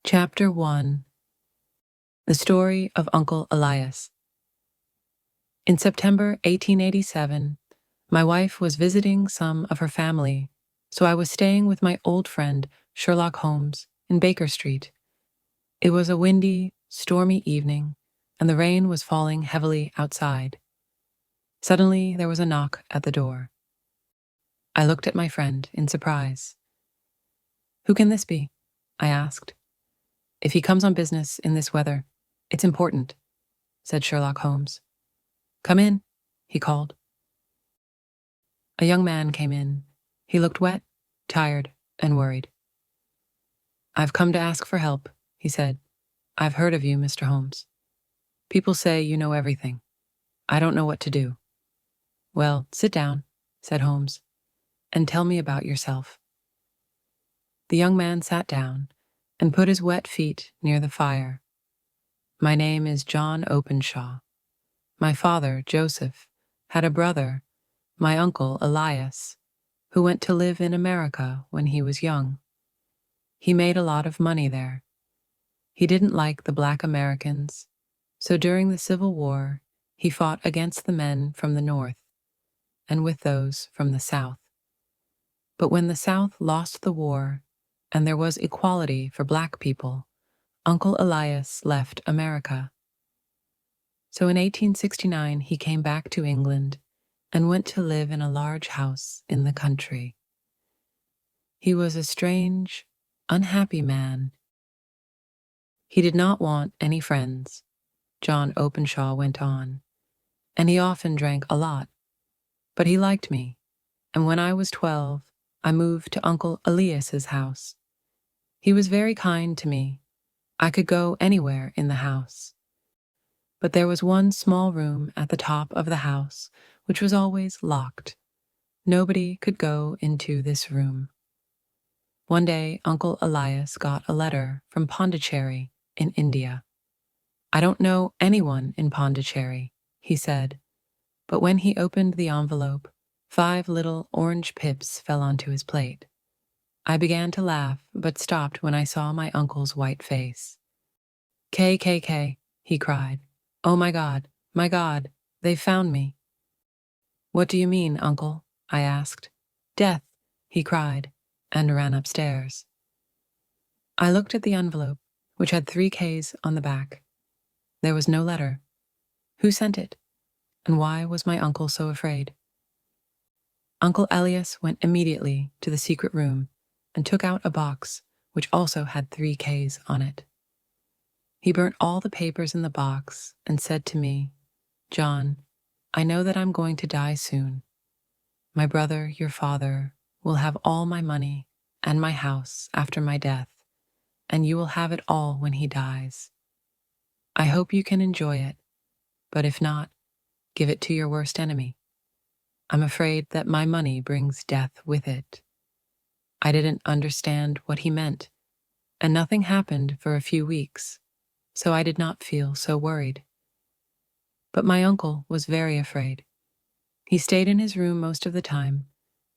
Chapter 1. The Story of Uncle Elias. In September 1887, my wife was visiting some of her family, so I was staying with my old friend Sherlock Holmes in Baker Street. It was a windy, stormy evening, and the rain was falling heavily outside. Suddenly, there was a knock at the door. I looked at my friend in surprise. "Who can this be?" I asked. "If he comes on business in this weather, it's important," said Sherlock Holmes. "Come in," he called. A young man came in. He looked wet, tired, and worried. "I've come to ask for help," he said. "I've heard of you, Mr. Holmes. People say you know everything. I don't know what to do." "Well, sit down," said Holmes, "and tell me about yourself." The young man sat down and put his wet feet near the fire. "My name is John Openshaw. My father, Joseph, had a brother, my uncle Elias, who went to live in America when he was young. He made a lot of money there. He didn't like the black Americans, so during the Civil War, he fought against the men from the North and with those from the South. But when the South lost the war and there was equality for black people, Uncle Elias left America. So in 1869, he came back to England and went to live in a large house in the country. He was a strange, unhappy man. He did not want any friends, John Openshaw went on, and he often drank a lot. But he liked me, and when I was 12, I moved to Uncle Elias's house. He was very kind to me. I could go anywhere in the house. But there was one small room at the top of the house which was always locked. Nobody could go into this room. One day, Uncle Elias got a letter from Pondicherry in India. "I don't know anyone in Pondicherry," he said, but when he opened the envelope, 5 little orange pips fell onto his plate. I began to laugh, but stopped when I saw my uncle's white face. "KKK," he cried. "Oh my God, they've found me." "What do you mean, Uncle?" I asked. "Death," he cried, and ran upstairs. I looked at the envelope, which had 3 Ks on the back. There was no letter. Who sent it? And why was my uncle so afraid? Uncle Elias went immediately to the secret room and took out a box which also had 3 Ks on it. He burnt all the papers in the box and said to me, "John, I know that I'm going to die soon. My brother, your father, will have all my money and my house after my death, and you will have it all when he dies. I hope you can enjoy it, but if not, give it to your worst enemy. I'm afraid that my money brings death with it." I didn't understand what he meant, and nothing happened for a few weeks, so I did not feel so worried. But my uncle was very afraid. He stayed in his room most of the time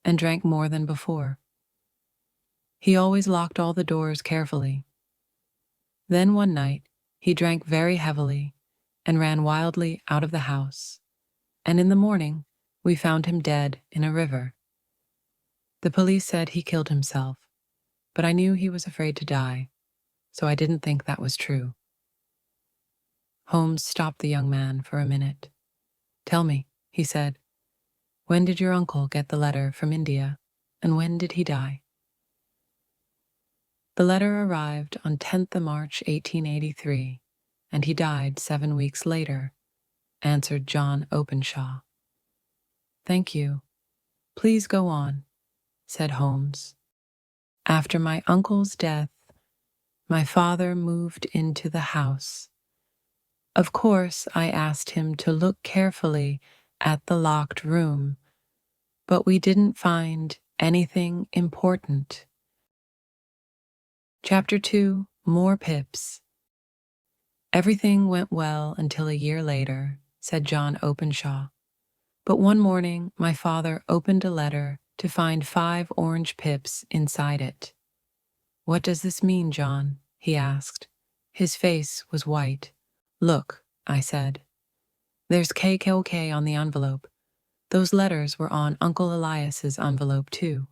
and drank more than before. He always locked all the doors carefully. Then one night, he drank very heavily and ran wildly out of the house, and in the morning, we found him dead in a river. The police said he killed himself, but I knew he was afraid to die, so I didn't think that was true. Holmes stopped the young man for a minute. "Tell me," he said, "when did your uncle get the letter from India, and when did he die?" "The letter arrived on 10th of March, 1883, and he died 7 weeks later," answered John Openshaw. "Thank you. Please go on," said Holmes. "After my uncle's death, my father moved into the house. Of course, I asked him to look carefully at the locked room, but we didn't find anything important." Chapter 2. More Pips. "Everything went well until a year later," said John Openshaw. "But one morning my father opened a letter to find 5 orange pips inside it." "What does this mean, John?" he asked. His face was white. Look, I said. There's KKK on the envelope. Those letters were on Uncle Elias's envelope, too.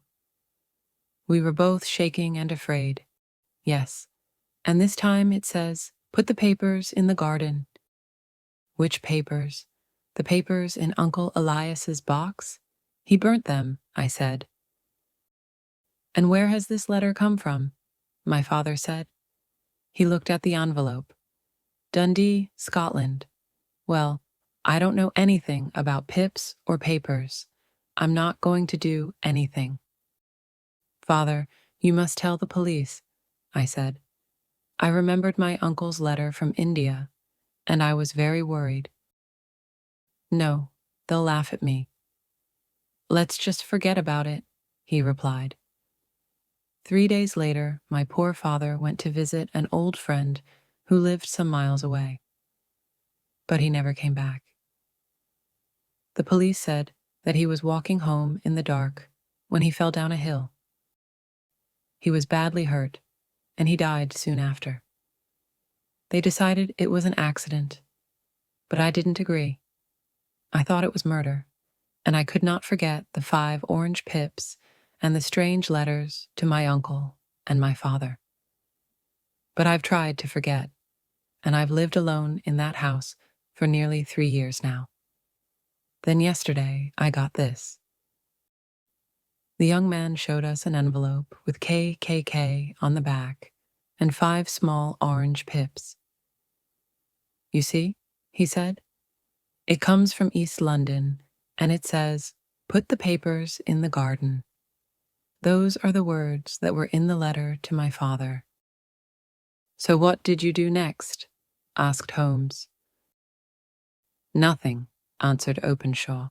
We were both shaking and afraid. Yes, and this time it says, put the papers in the garden. Which papers? The papers in Uncle Elias's box? He burnt them, I said. And where has this letter come from? My father said. He looked at the envelope. Dundee, Scotland. Well, I don't know anything about pips or papers. I'm not going to do anything. Father, you must tell the police, I said. I remembered my uncle's letter from India, and I was very worried. No, they'll laugh at me. Let's just forget about it, he replied. 3 days later, my poor father went to visit an old friend who lived some miles away. But he never came back. The police said that he was walking home in the dark when he fell down a hill. He was badly hurt, and he died soon after. They decided it was an accident, but I didn't agree. I thought it was murder, and I could not forget the 5 orange pips and the strange letters to my uncle and my father. But I've tried to forget, and I've lived alone in that house for nearly 3 years now. Then yesterday I got this. The young man showed us an envelope with KKK on the back and 5 small orange pips. You see, he said, it comes from East London, and it says, put the papers in the garden. Those are the words that were in the letter to my father. So what did you do next? Asked Holmes. Nothing, answered Openshaw.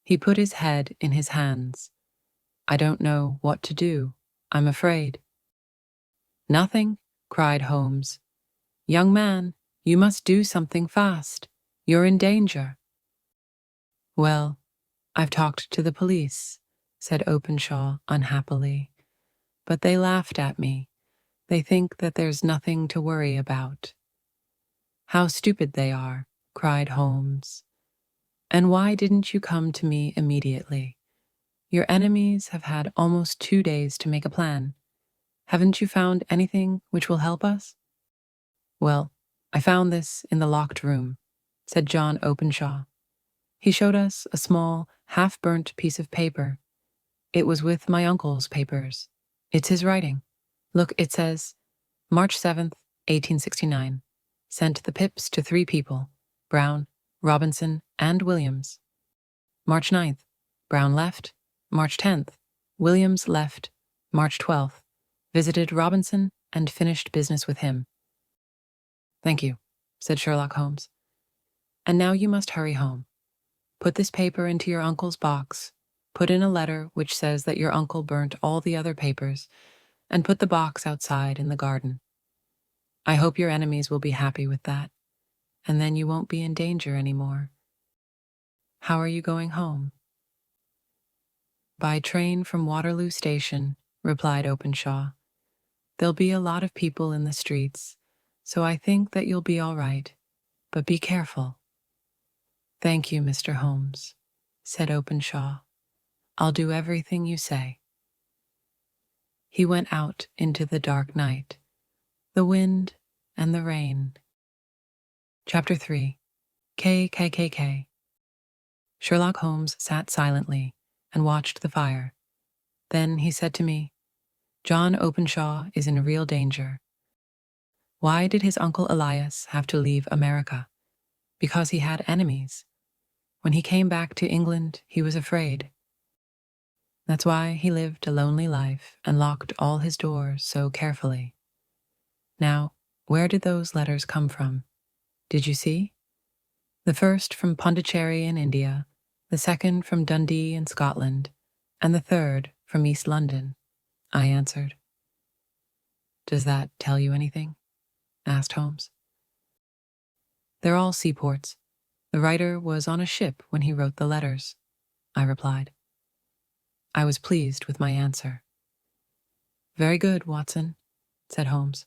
He put his head in his hands. I don't know what to do. I'm afraid. Nothing, cried Holmes. Young man, you must do something fast. You're in danger. Well, I've talked to the police, said Openshaw unhappily. But they laughed at me. They think that there's nothing to worry about. How stupid they are, cried Holmes. And why didn't you come to me immediately? Your enemies have had almost 2 days to make a plan. Haven't you found anything which will help us? Well, I found this in the locked room, said John Openshaw. He showed us a small, half-burnt piece of paper. It was with my uncle's papers. It's his writing. Look, it says, March 7th, 1869. Sent the pips to 3 people, Brown, Robinson, and Williams. March 9th, Brown left. March 10th, Williams left. March 12th, visited Robinson and finished business with him. Thank you, said Sherlock Holmes. And now you must hurry home. Put this paper into your uncle's box, put in a letter which says that your uncle burnt all the other papers, and put the box outside in the garden. I hope your enemies will be happy with that, and then you won't be in danger anymore. How are you going home? By train from Waterloo Station, replied Openshaw. There'll be a lot of people in the streets, so I think that you'll be all right, but be careful. Thank you, Mr. Holmes, said Openshaw. I'll do everything you say. He went out into the dark night, the wind and the rain. Chapter 3. KKK. Sherlock Holmes sat silently and watched the fire. Then he said to me, John Openshaw is in real danger. Why did his Uncle Elias have to leave America? Because he had enemies. When he came back to England, he was afraid. That's why he lived a lonely life and locked all his doors so carefully. Now, where did those letters come from? Did you see? The first from Pondicherry in India, the second from Dundee in Scotland, and the third from East London, I answered. Does that tell you anything? Asked Holmes. They're all seaports. The writer was on a ship when he wrote the letters, I replied. I was pleased with my answer. Very good, Watson, said Holmes.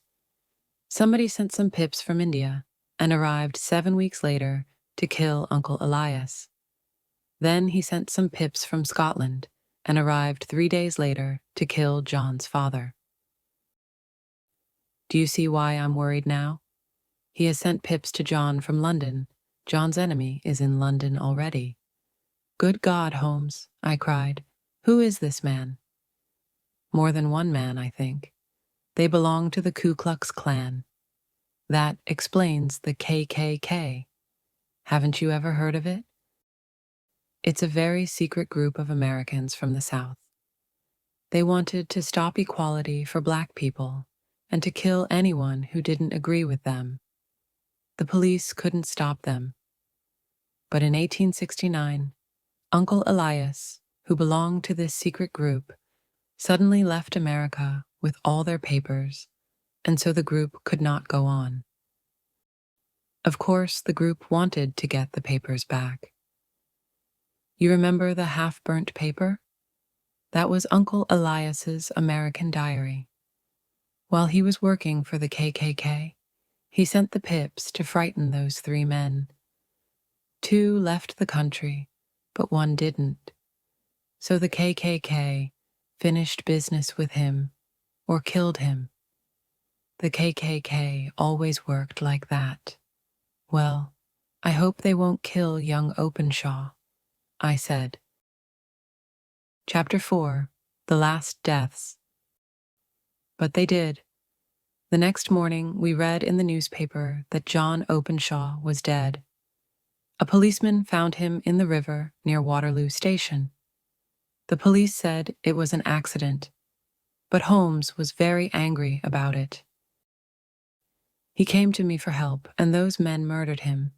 Somebody sent some pips from India and arrived 7 weeks later to kill Uncle Elias. Then he sent some pips from Scotland and arrived 3 days later to kill John's father. Do you see why I'm worried now? He has sent pips to John from London. John's enemy is in London already. Good God, Holmes, I cried. Who is this man? More than one man, I think. They belong to the Ku Klux Klan. That explains the KKK. Haven't you ever heard of it? It's a very secret group of Americans from the South. They wanted to stop equality for black people and to kill anyone who didn't agree with them. The police couldn't stop them. But in 1869, Uncle Elias, who belonged to this secret group, suddenly left America with all their papers, and so the group could not go on. Of course, the group wanted to get the papers back. You remember the half-burnt paper? That was Uncle Elias's American diary. While he was working for the KKK, he sent the pips to frighten those 3 men. 2 left the country, but 1 didn't. So the KKK finished business with him or killed him. The KKK always worked like that. Well, I hope they won't kill young Openshaw, I said. Chapter 4, The Last Deaths. But they did. The next morning, we read in the newspaper that John Openshaw was dead. A policeman found him in the river near Waterloo Station. The police said it was an accident, but Holmes was very angry about it. He came to me for help, and those men murdered him.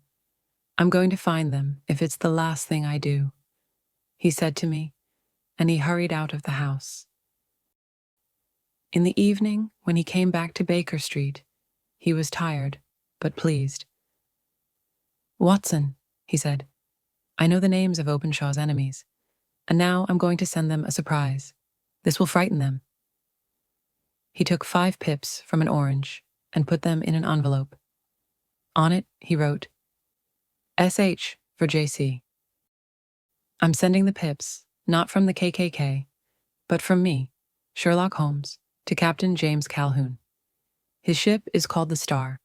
I'm going to find them if it's the last thing I do, he said to me, and he hurried out of the house. In the evening, when he came back to Baker Street, he was tired, but pleased. Watson, he said, I know the names of Openshaw's enemies, and now I'm going to send them a surprise. This will frighten them. He took 5 pips from an orange and put them in an envelope. On it, he wrote, SH for JC. I'm sending the pips, not from the KKK, but from me, Sherlock Holmes, to Captain James Calhoun. His ship is called the Star.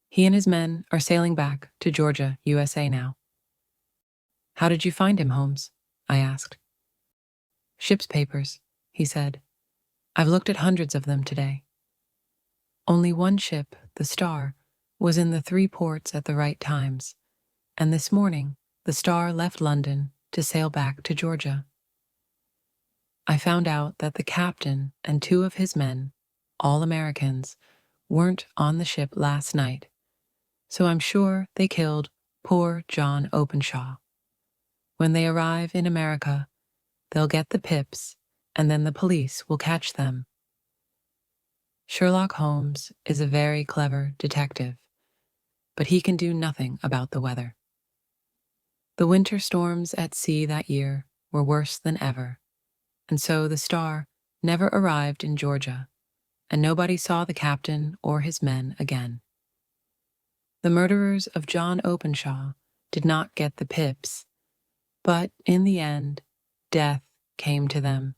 He and his men are sailing back to Georgia, USA now. How did you find him, Holmes? I asked. Ship's papers, he said. I've looked at hundreds of them today. Only one ship, the Star, was in the 3 ports at the right times, and this morning the Star left London to sail back to Georgia. I found out that the captain and 2 of his men, all Americans, weren't on the ship last night, so I'm sure they killed poor John Openshaw. When they arrive in America, they'll get the pips, and then the police will catch them. Sherlock Holmes is a very clever detective, but he can do nothing about the weather. The winter storms at sea that year were worse than ever, and so the Star never arrived in Georgia, and nobody saw the captain or his men again. The murderers of John Openshaw did not get the pips, but in the end, death came to them.